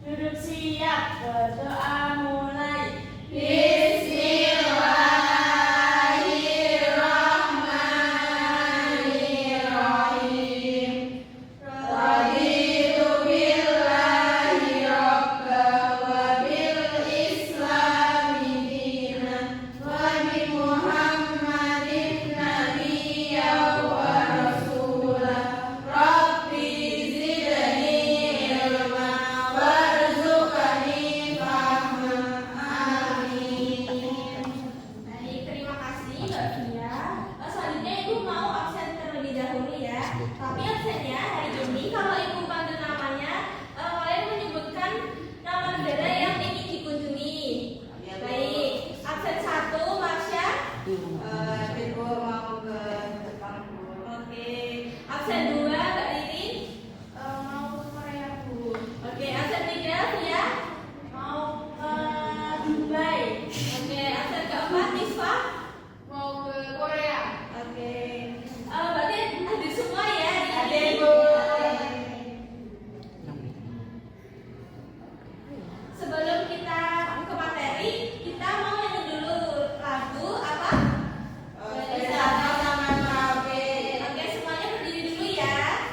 Duduk siap, berdoa mulai. Bismillahirrahmanirrahim. Raditu billahi robba wa bil islami dinan wa bi Muhammadin nabiyya wa rasulah. Rabbi zidni ilma warzuqni fahma. Amin. Baik, terima kasih Mbak Fia. Selanjutnya Ibu mau absen terlebih dahulu ya. Tapi absennya hari ini kalau Ibu panggil namanya, kalian menyebutkan nama negara yang ingin dikunjungi. Baik, absen 1 Marsha. Ibu mau ke Jepang, Bu. Oke. Absen 2 Mbak Ririn. Mau ke Korea, Bu. Oke, absen 3 Fia. Mau ke Dubai. Oke, absen keempat Nisfa. mau ke Korea. Oke. Berarti hadir semua ya di Hadir, sini. Bu. Sebelum kita ke materi, kita mau nyanyi dulu lagu apa? Bersama-sama Nabi. Oke, semuanya berdiri dulu ya.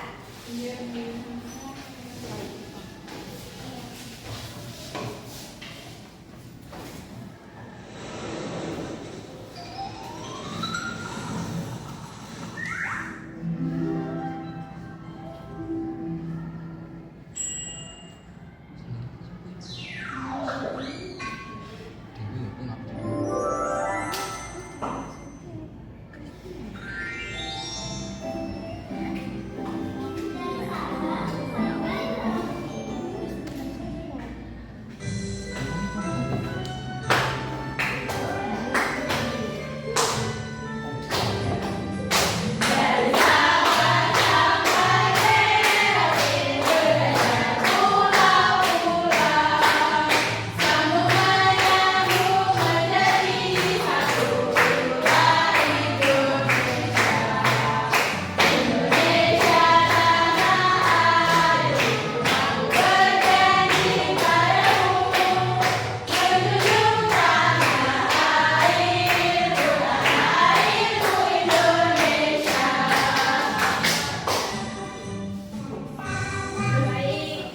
Baik.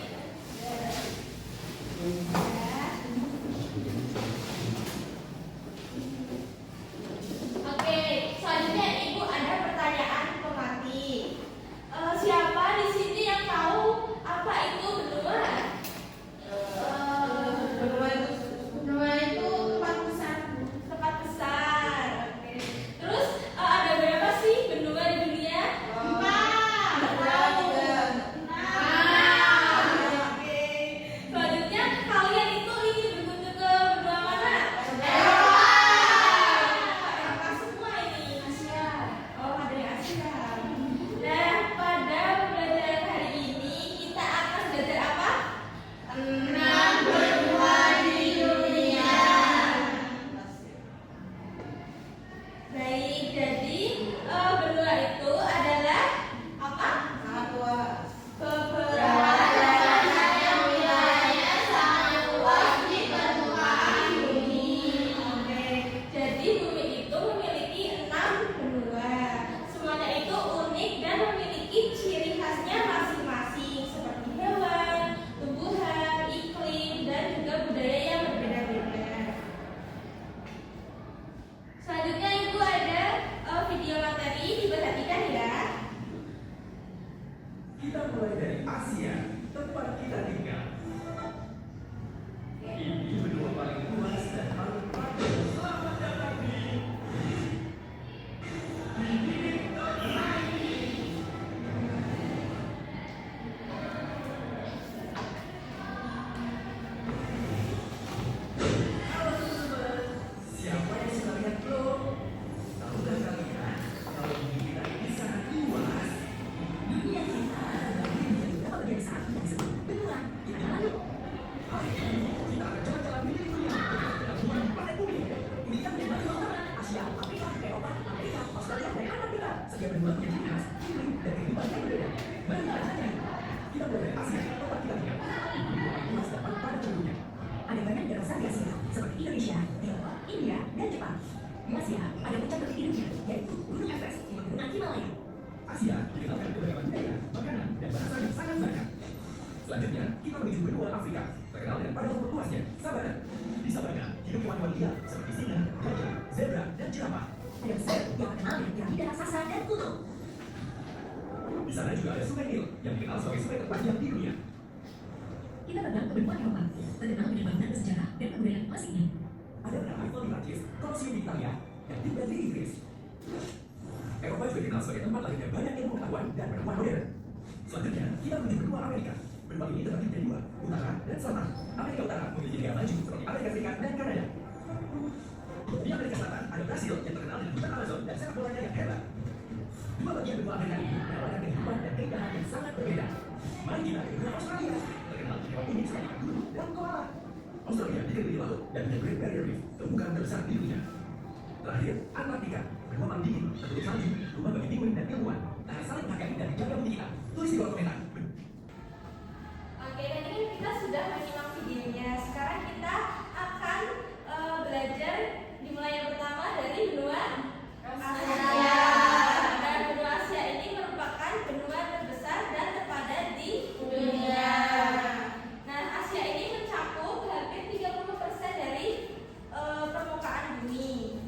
Oke, selanjutnya Ibu ada pertanyaan pematih. Siapa di sini yang tahu apa itu benua? Benua itu tempat besar, Bu. Tempat besar. Oke. Terus ada berapa sih benua di dunia? 4. Oke. Selanjutnya kalian itu ingin berkunjung ke benua mana? Eropa semua ini. Asia. Oh, ada yang Asia. Nah, pada pembelajaran hari ini kita akan belajar apa? 6 benua di dunia. Baik, jadi benua itu adalah apa? Beberapa wilayah sangat luas di permukaan bumi. Oke, jadi bumi itu memiliki 6 benua. Semuanya itu unik dan memiliki ciri khasnya masing-masing seperti hewan, tumbuhan, iklim, dan juga budaya yang berbeda-beda. Selanjutnya Ibu ada video materi, diperhatikan ya. Kita mulai dari Asia, tempat kita tinggal. Ini benua paling luas dan paling panjang. Selamat datang di Halo teman-teman, siapa yang suka lihat drone? Tahukah kalian kalau bumi kita ini sangat luas? Dunia kita adalah beberapa bagian saat yang disebut benua. Kita lalu. Hari ini kita akan jalan-jalan di dunia dalam bulan planet bumi. Ini kan benua utama, Asia, Afrika, Eropa, Amerika, Australia, dan Antartika. Setiap benua punya ciri khas, iklim, dan kehidupan yang berbeda. Mari kita tanya. Kita mulai dari Asia, tempat kita tinggal. Ini benua paling luas dan paling Selanjutnya, kita menuju benua Afrika, terkenal dengan padang rumput luasnya, savana. Di savana, hidup hewan-hewan liar seperti singa, gajah, zebra, dan jerapah. Dan saya yang terkenal dengan piramida raksasa dan kuno. Di sana juga ada Sungai Nil yang dikenal sebagai sungai terpanjang di dunia. Kita terbang ke benua Eropa, terkenal dengan bangunan bersejarah dan kebudayaan klasiknya. Ada menara Eiffel di Prancis, Colosseum di Italia, dan Big Ben di Inggris. Eropa juga dikenal sebagai tempat lahirnya banyak ilmu pengetahuan dan penemuan modern. Selanjutnya, kita menuju benua Amerika. Benua ini terbagi menjadi dua, utara dan selatan. Amerika Utara memiliki negara maju seperti Amerika Serikat dan Kanada. Di Amerika Selatan ada Brasil yang terkenal dengan hutan Amazon dan sepak bolanya yang hebat. Dua bagian benua Amerika ini menawarkan kehidupan dan keindahan yang sangat berbeda. Mari kita ke benua Australia, terkenal dengan hewan unik seperti kanguru dan koala. Australia dikelilingi laut dan punya Great Barrier Reef, terumbu terbesar di dunia. Terakhir, Antartika, benua paling dingin, tertutup salju, rumah bagi penguin dan ilmuwan. Nah, saling menghargai dan dijaga bumi kita. Tulis di kolom komentar. Oke, tadi kan kita sudah menyimak videonya. Sekarang kita akan belajar dimulai yang pertama dari benua Asia. Dan benua Asia ini merupakan benua terbesar dan terpadat di dunia. Nah, Asia ini mencakup hampir 30% dari permukaan bumi.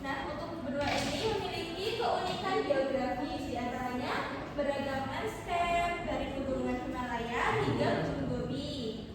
Nah, untuk benua ini memiliki keunikan geografis, di antaranya beragam landscape dari pegunungan Himalaya hingga Gunung Gobi.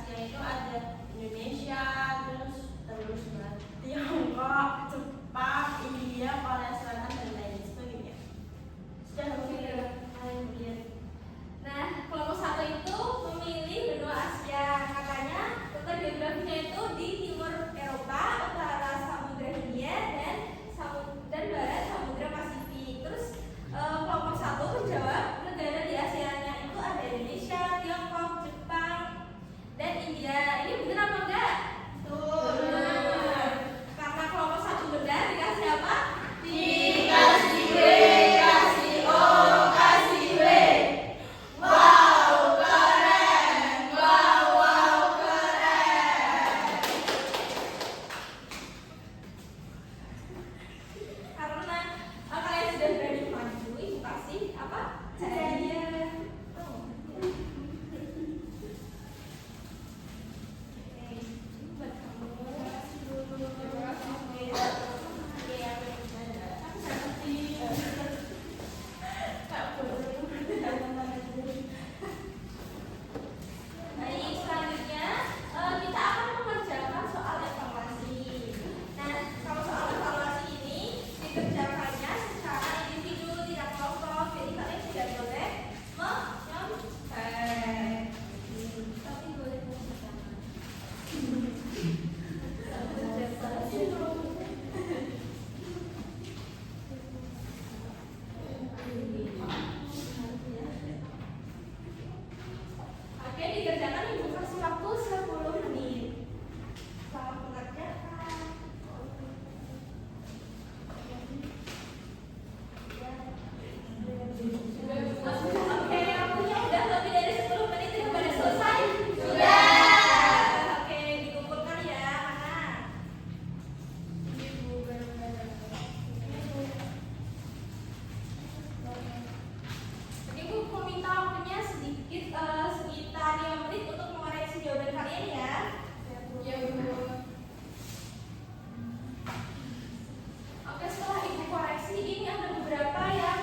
Asia itu ada Indonesia, terus Tiongkok, Jepang, India, Korea Selatan dan lain sebagainya. Sudah mungkin kalian lihat. Nah, kelompok 1 itu memilih benua Asia. Katanya kota geografinya itu di timur Eropa, utara Samudra Hindia dan barat Samudra Pasifik. Terus kelompok 1 menjawab negara di Asia-nya itu ada Indonesia, Tiongkok, Jepang, dan India. Ini benar apa enggak? Benar. Karena kelompok 1 benar, dikasih apa? Dikasih B, kasih O, kasih W. Wow, keren. Wow, keren. Karena kalian sudah berani maju, ibu kasih apa? Hadiah. Oh. Oke, buat kamu. Kasih dulu. Oke. Oke, aku bercanda. Aku seperti Kak Putri. Baik, selanjutnya kita akan mengerjakan soal evaluasi. Nah, kalau soal evaluasi ini dikerjakannya secara individu, tidak kelompok. Jadi kalian tidak boleh menyontek. Tapi boleh bersama. Oke, dikerjakan ibu kasih waktu 10 menit. Selamat mengerjakan. Oke, waktunya udah lebih dari 10 menit itu pada selesai? Sudah. Oke, dikumpulkan ya. Mana? Ibu benar-benar. Oke, Bu mau minta waktunya sedikit sekitar 5 menit untuk mengoreksi jawaban kalian ya. Ya, Bu. Oke, setelah Ibu koreksi, ini ada beberapa yang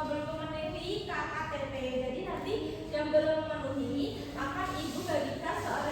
belum memenuhi KKTP. Jadi nanti yang belum memenuhi akan Ibu bagikan soal